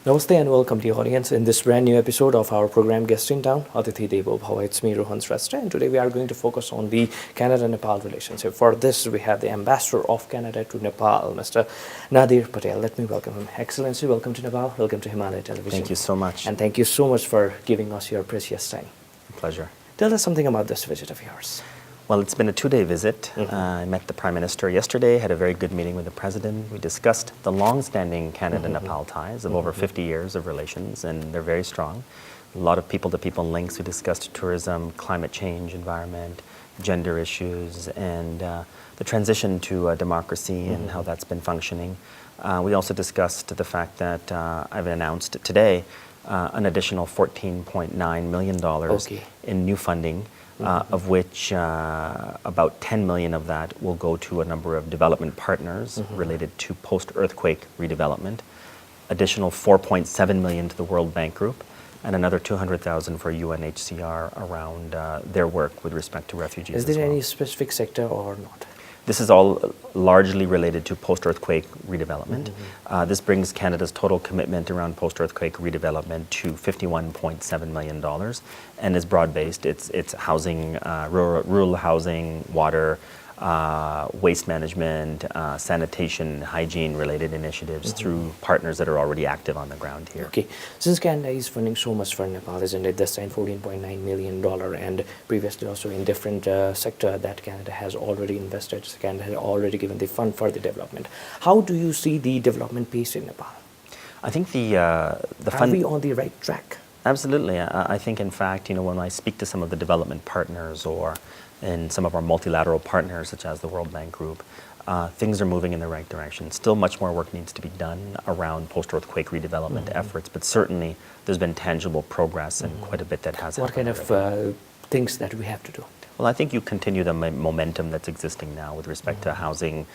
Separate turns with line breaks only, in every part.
Namaste and welcome to the audience in this brand new episode of our program Guest in Town, Atithi Devo Bhava. It's me, Rohan Shrestha, and today we are going to focus on the Canada-Nepal relationship. For this, we have the Ambassador of Canada to Nepal, Mr. Nadir Patel. Let me welcome him. Excellency, welcome to Nepal. Welcome to Himalaya Television.
Thank you so much.
And thank you so much for giving us your precious time.
Pleasure.
Tell us something about this visit of yours.
Well, it's been a 2-day visit. I met the Prime Minister yesterday, had a very good meeting with the President. We discussed the long-standing Canada-Nepal ties of over 50 years of relations, and they're very strong. A lot of people-to-people links. We discussed tourism, climate change, environment, gender issues, and the transition to democracy and how that's been functioning. We also discussed the fact that I've announced today an additional $14.9 million in new funding, of which about 10 million of that will go to a number of development partners related to post-earthquake redevelopment, additional 4.7 million to the World Bank Group, and another 200,000 for UNHCR around their work with respect to refugees.
Is there any specific sector or not?
This is all largely related to post-earthquake redevelopment. This brings Canada's total commitment around post-earthquake redevelopment to $51.7 million, and is broad-based. It's housing, rural housing, water, waste management, sanitation, hygiene-related initiatives through partners that are already active on the ground here.
Okay, since Canada is funding so much for Nepal, isn't it? This time $14.9 million, and previously also in different sector that Canada has already invested. So Canada has already given the fund for the development. How do you see the development pace in Nepal?
I think the fund.
Are we on the right track?
Absolutely. I think, in fact, when I speak to some of the development partners or in some of our multilateral partners, such as the World Bank Group, things are moving in the right direction. Still much more work needs to be done around post-earthquake redevelopment efforts, but certainly there's been tangible progress and quite a bit that has happened.
What kind of things that we have to do?
Well, I think you continue the momentum that's existing now with respect to housing,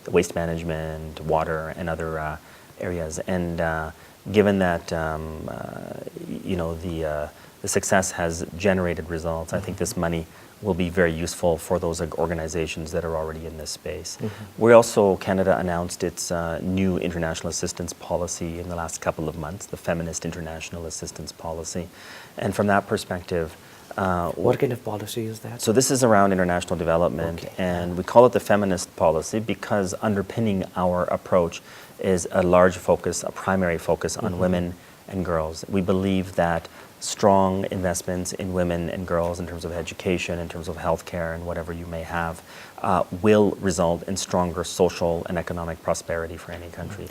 waste management, water, and other areas. And given that the success has generated results, I think this money will be very useful for those organizations that are already in this space. We also, Canada announced its new international assistance policy in the last couple of months, the Feminist International Assistance Policy. And from that perspective,
what kind of policy is that?
So this is around international development, and we call it the feminist policy because underpinning our approach is a large focus, a primary focus on women and girls. We believe that strong investments in women and girls in terms of education, in terms of healthcare, and whatever you may have, will result in stronger social and economic prosperity for any country.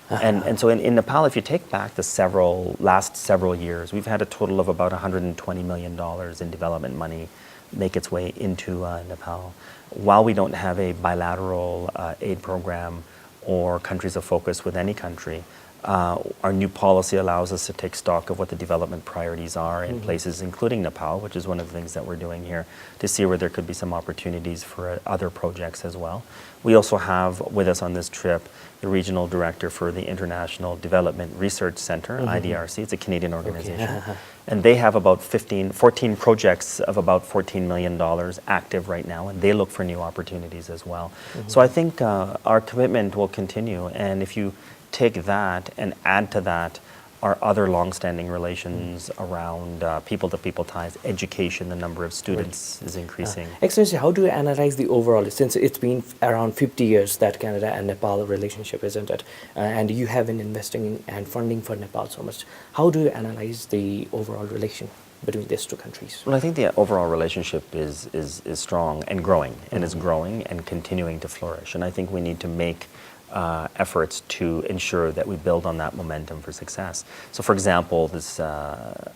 And so in Nepal, if you take back the last several years, we've had a total of about $120 million in development money make its way into Nepal. While we don't have a bilateral aid program or countries of focus with any country, our new policy allows us to take stock of what the development priorities are in places, including Nepal, which is one of the things that we're doing here, to see where there could be some opportunities for other projects as well. We also have with us on this trip the regional director for the International Development Research Center, IDRC. It's a Canadian organization. And they have about 14 projects of about $14 million active right now, and they look for new opportunities as well. So I think our commitment will continue, and if you take that and add to that our other long-standing relations around people-to-people ties, education, the number of students is increasing.
Excellency, how do you analyze the overall, since it's been around 50 years that Canada and Nepal relationship, isn't it? And you have been investing in and funding for Nepal so much. How do you analyze the overall relation between these two countries?
Well, I think the overall relationship is strong and growing, and is growing and continuing to flourish. And I think we need to make efforts to ensure that we build on that momentum for success. So, for example, this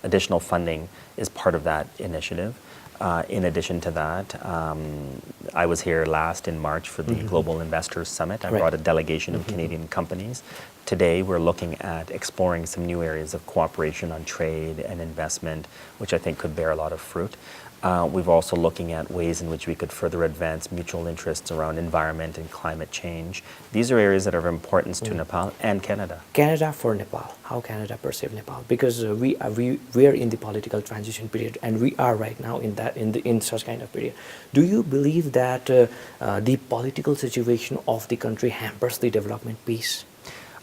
additional funding is part of that initiative. In addition to that, I was here last in March for the Global Investors Summit. I brought a delegation of Canadian companies. Today, we're looking at exploring some new areas of cooperation on trade and investment, which I think could bear a lot of fruit. We've also looking at ways in which we could further advance mutual interests around environment and climate change. These are areas that are of importance to Nepal and Canada.
Canada for Nepal, how Canada perceive Nepal? Because we are in the political transition period, and we are right now in such kind of period. Do you believe that the political situation of the country hampers the development pace?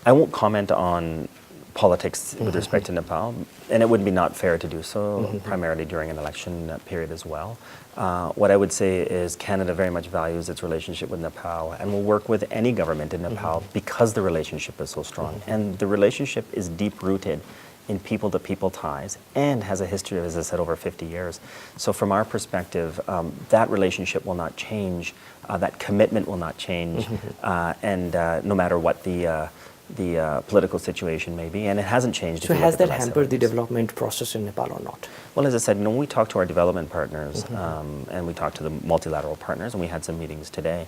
I won't comment on politics with respect to Nepal, and it would be not fair to do so, primarily during an election period as well. What I would say is Canada very much values its relationship with Nepal and will work with any government in Nepal because the relationship is so strong. And the relationship is deep-rooted in people-to-people ties and has a history of, as I said, over 50 years. So from our perspective, that relationship will not change, that commitment will not change, and no matter what the political situation may be, and it hasn't changed.
So has that hampered the development process in Nepal or not?
Well, as I said, when we talk to our development partners and we talk to the multilateral partners, and we had some meetings today,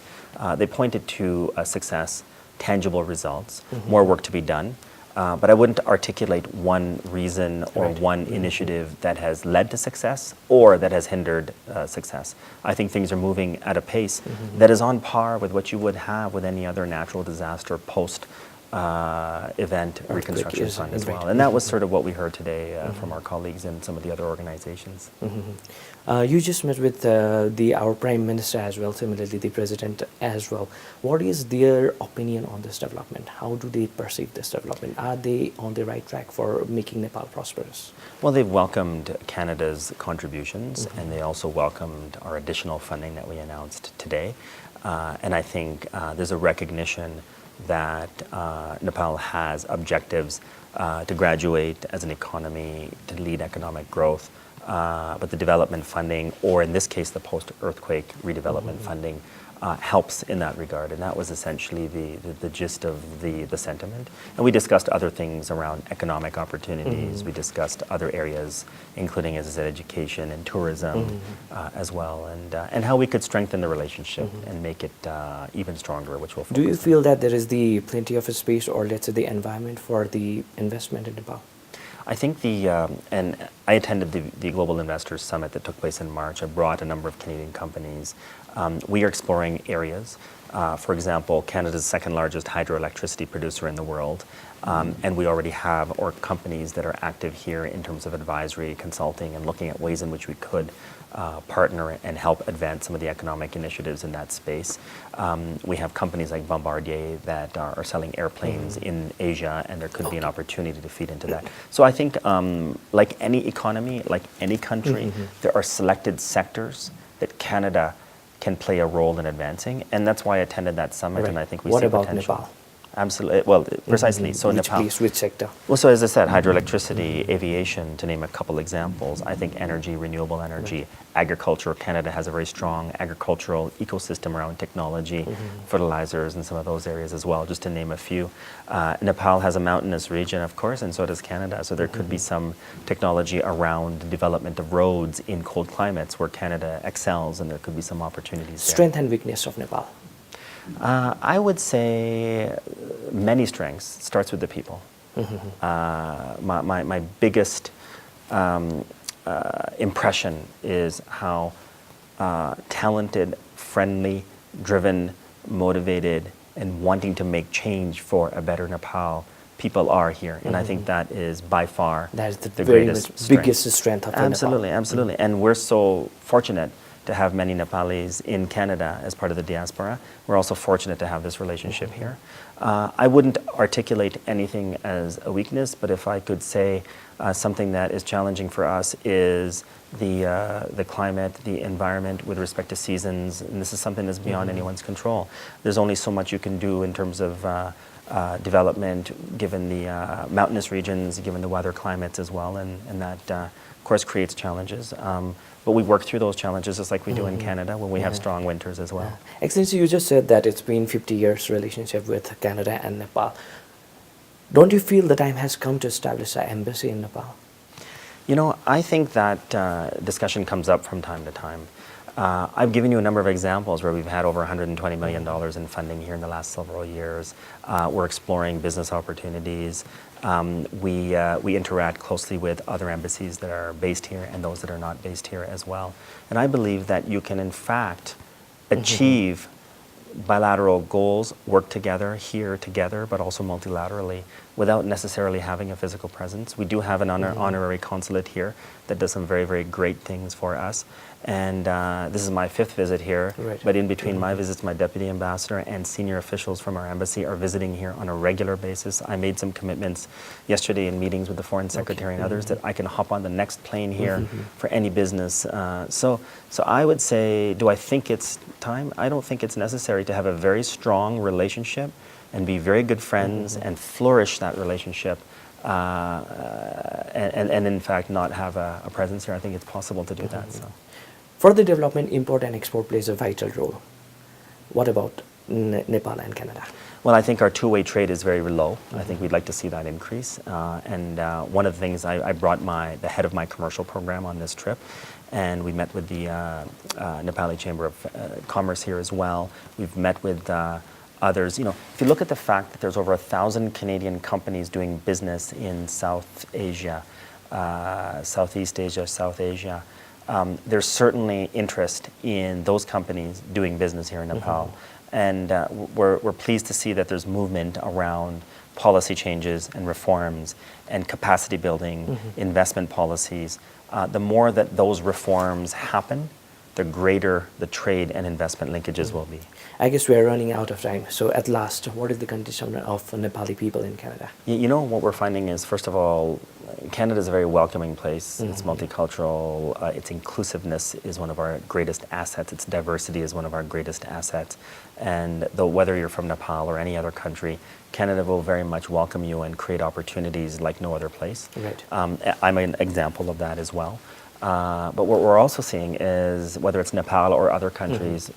they pointed to success, tangible results, more work to be done. But I wouldn't articulate one reason or one initiative that has led to success or that has hindered success. I think things are moving at a pace that is on par with what you would have with any other natural disaster post event reconstruction fund as well. And that was sort of what we heard today from our colleagues in some of the other organizations.
You just met with our Prime Minister as well, similarly the President as well. What is their opinion on this development? How do they perceive this development? Are they on the right track for making Nepal prosperous?
Well, they've welcomed Canada's contributions and they also welcomed our additional funding that we announced today. And I think there's a recognition that Nepal has objectives to graduate as an economy, to lead economic growth, but the development funding, or in this case the post-earthquake redevelopment funding, helps in that regard. And that was essentially the gist of the sentiment. And we discussed other things around economic opportunities. We discussed other areas, including, as I said, education and tourism as well, and how we could strengthen the relationship and make it even stronger, which will focus
Do you feel that there is plenty of space, or let's say the environment for the investment in Nepal?
I think and I attended the Global Investors Summit that took place in March. I brought a number of Canadian companies. We are exploring areas. For example, Canada's second largest hydroelectricity producer in the world. And we already have companies that are active here in terms of advisory, consulting, and looking at ways in which we could partner and help advance some of the economic initiatives in that space. We have companies like Bombardier that are selling airplanes in Asia, and there could be an opportunity to feed into that. So I think like any economy, like any country, there are selected sectors that Canada can play a role in advancing, and that's why I attended that summit, and I think we see potential.
What about Nepal?
Absolutely. Well, precisely. So Nepal.
Which sector?
Well, so as I said, hydroelectricity, aviation, to name a couple examples. I think energy, renewable energy, agriculture. Canada has a very strong agricultural ecosystem around technology, fertilizers, and some of those areas as well, just to name a few. Nepal has a mountainous region, of course, and so does Canada. So there could be some technology around the development of roads in cold climates where Canada excels, and there could be some opportunities there.
Strength and weakness of Nepal?
I would say many strengths. Starts with the people. My biggest impression is how talented, friendly, driven, motivated, and wanting to make change for a better Nepal people are here. And I think that is by far the greatest
biggest strength of Nepal.
Absolutely, absolutely. And we're so fortunate to have many Nepalis in Canada as part of the diaspora. We're also fortunate to have this relationship here. I wouldn't articulate anything as a weakness, but if I could say something that is challenging for us is the climate, the environment with respect to seasons, and this is something that's beyond anyone's control. There's only so much you can do in terms of development, given the mountainous regions, given the weather climates as well, and that, of course, creates challenges. But we work through those challenges just like we do in Canada when we have strong winters as well.
Excellency, you just said that it's been 50 years relationship with Canada and Nepal. Don't you feel the time has come to establish an embassy in Nepal?
You know, I think that discussion comes up from time to time. I've given you a number of examples where we've had over $120 million in funding here in the last several years. We're exploring business opportunities. We interact closely with other embassies that are based here and those that are not based here as well. And I believe that you can, in fact, achieve bilateral goals, work together here together, but also multilaterally without necessarily having a physical presence. We do have an honorary consulate here that does some very, very great things for us. And this is my 5th visit here,
Right.
but in between my visits, my deputy ambassador and senior officials from our embassy are visiting here on a regular basis. I made some commitments yesterday in meetings with the foreign secretary and others that I can hop on the next plane here for any business. So I would say, do I think it's time? I don't think it's necessary to have a very strong relationship and be very good friends and flourish that relationship and in fact not have a presence here. I think it's possible to do that. So.
For the development, import and export plays a vital role. What about Nepal and Canada?
Well, I think our two-way trade is very low. I think we'd like to see that increase. And one of the things, I brought the head of my commercial program on this trip, and we met with the Nepali Chamber of Commerce here as well. We've met with others. You know, if you look at the fact that there's over 1,000 Canadian companies doing business in South Asia, Southeast Asia, South Asia, there's certainly interest in those companies doing business here in Nepal. And we're pleased to see that there's movement around policy changes and reforms and capacity building, investment policies. The more that those reforms happen, the greater the trade and investment linkages will be.
I guess we are running out of time. So at last, what is the condition of Nepali people in Canada?
You know, what we're finding is, first of all, Canada is a very welcoming place. It's multicultural. Its inclusiveness is one of our greatest assets. Its diversity is one of our greatest assets. And though whether you're from Nepal or any other country, Canada will very much welcome you and create opportunities like no other place.
Right.
I'm an example of that as well. But what we're also seeing is, whether it's Nepal or other countries,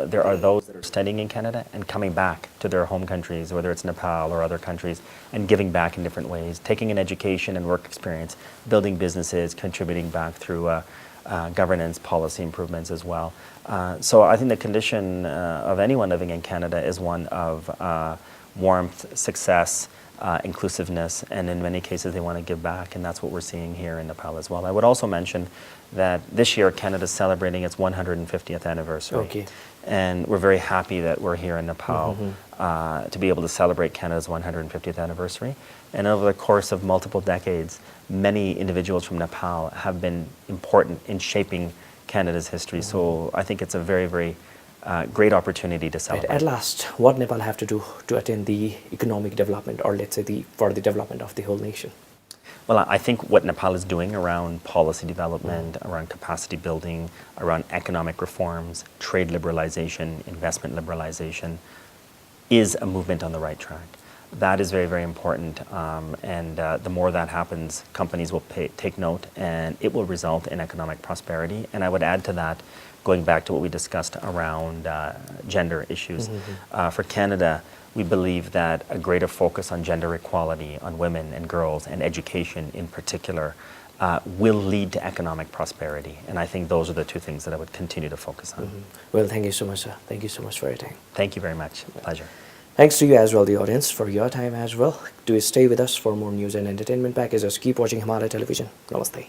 there are those that are studying in Canada and coming back to their home countries, whether it's Nepal or other countries, and giving back in different ways, taking an education and work experience, building businesses, contributing back through governance, policy improvements as well. So I think the condition of anyone living in Canada is one of warmth, success, inclusiveness, and in many cases they want to give back, and that's what we're seeing here in Nepal as well. I would also mention that this year Canada is celebrating its 150th anniversary.
Okay.
And we're very happy that we're here in Nepal to be able to celebrate Canada's 150th anniversary. And over the course of multiple decades, many individuals from Nepal have been important in shaping Canada's history. So I think it's a very, very great opportunity to celebrate.
Right. At last, what Nepal have to do to attain the economic development, or let's say for the development of the whole nation?
Well, I think what Nepal is doing around policy development, around capacity building, around economic reforms, trade liberalization, investment liberalization, is a movement on the right track. That is very, very important, and the more that happens, companies will take note, and it will result in economic prosperity. And I would add to that, going back to what we discussed around gender issues. For Canada, we believe that a greater focus on gender equality, on women and girls, and education in particular, will lead to economic prosperity. And I think those are the two things that I would continue to focus on.
Well, thank you so much, sir. Thank you so much for your time.
Thank you very much. Pleasure.
Thanks to you as well, the audience, for your time as well. Do stay with us for more news and entertainment packages. Keep watching Himalaya Television. Namaste.